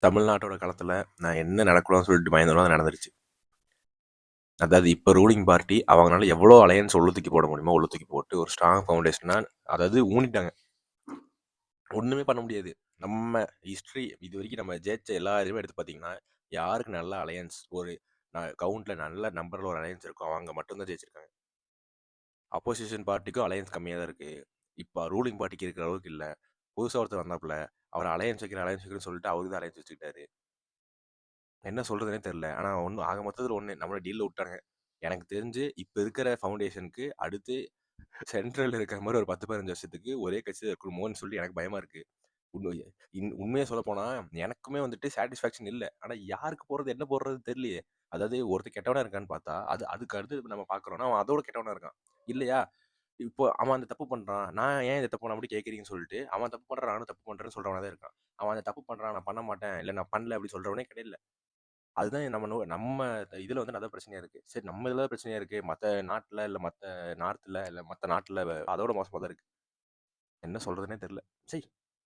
தமிழ்நாட்டோட களத்துல நான் என்ன நடக்கணும்னு சொல்லிட்டு பயந்தனோ அது நடந்துருச்சு. அதாவது இப்ப ரூலிங் பார்ட்டி அவங்களால எவ்வளோ அலையன்ஸ் உள்ள தூக்கி போட முடியுமோ உள்ள தூக்கி போட்டு ஒரு ஸ்ட்ராங் ஃபவுண்டேஷனா அதாவது ஊனிட்டாங்க. ஒண்ணுமே பண்ண முடியாது. நம்ம ஹிஸ்டரி இது வரைக்கும் நம்ம ஜெயிச்ச எல்லா இதுவுமே எடுத்து பார்த்தீங்கன்னா, யாருக்கு நல்ல அலையன்ஸ் ஒரு கவுண்ட்ல நல்ல நம்பர்ல ஒரு அலையன்ஸ் இருக்கோ அவங்க மட்டும்தான் ஜெயிச்சிருக்காங்க. அப்போசிஷன் பார்ட்டிக்கும் அலையன்ஸ் கம்மியாக தான் இருக்கு. இப்போ ரூலிங் பார்ட்டிக்கு இருக்கிற அளவுக்கு இல்லை. புதுசாக ஒருத்தர் வந்தாப்புல அவர் அலையன்ஸ் வைக்கிறேன்னு சொல்லிட்டு அவருக்கு தான் அலையன்ஸ் வச்சுக்கிட்டாரு. என்ன சொல்றதுனே தெரியல. ஆனா ஒண்ணு ஆக மொத்தத்துல ஒண்ணு நம்மள டீல்ல விட்டாங்க. எனக்கு தெரிஞ்சு இப்ப இருக்கிற ஃபவுண்டேஷனுக்கு அடுத்து சென்ட்ரல்ல இருக்கிற மாரி ஒரு 10, 15 வருஷத்துக்கு ஒரே கட்சி தான் இருக்குமோன்னு சொல்லி எனக்கு பயமா இருக்கு. உண்மை உண்மையா சொல்லப்போனா எனக்குமே வந்துட்டு சாட்டிஸ்ஃபேக்ஷன் இல்ல. ஆனா யாருக்கு போடுறது, என்ன போடுறதுன்னு தெரியலையே. அதாவது ஒருத்தன் கெட்டவனா இருக்கான்னு பார்த்தா, அதுக்கு அடுத்து நம்ம பார்க்குறோம்னா, அவன் அதோட கெட்டவனா இருக்கான். இல்லையா? இப்போ அவன் அந்த தப்பு பண்றான். நான் ஏன் இந்த தப்பு பண்ண அப்படி கேட்குறீங்கன்னு சொல்லிட்டு, அவன் தப்பு பண்றான், நானும் தப்பு பண்றேன்னு சொல்றவனா தான் இருக்கான். அவன் அந்த தப்பு பண்றான், நான் பண்ண மாட்டேன், இல்ல நான் பண்ணல அப்படி சொல்றவனே கிடையாது. அதுதான் நம்ம இதுல வந்து நல்ல பிரச்சனையா இருக்கு. சரி நம்ம இதுல பிரச்சனையா இருக்கு. மத்த நாட்டுல இல்ல மத்த நார்த்ல இல்ல மத்த நாட்டுல அதோட மோசமா தான் இருக்கு. என்ன சொல்றதுன்னே தெரியல. சை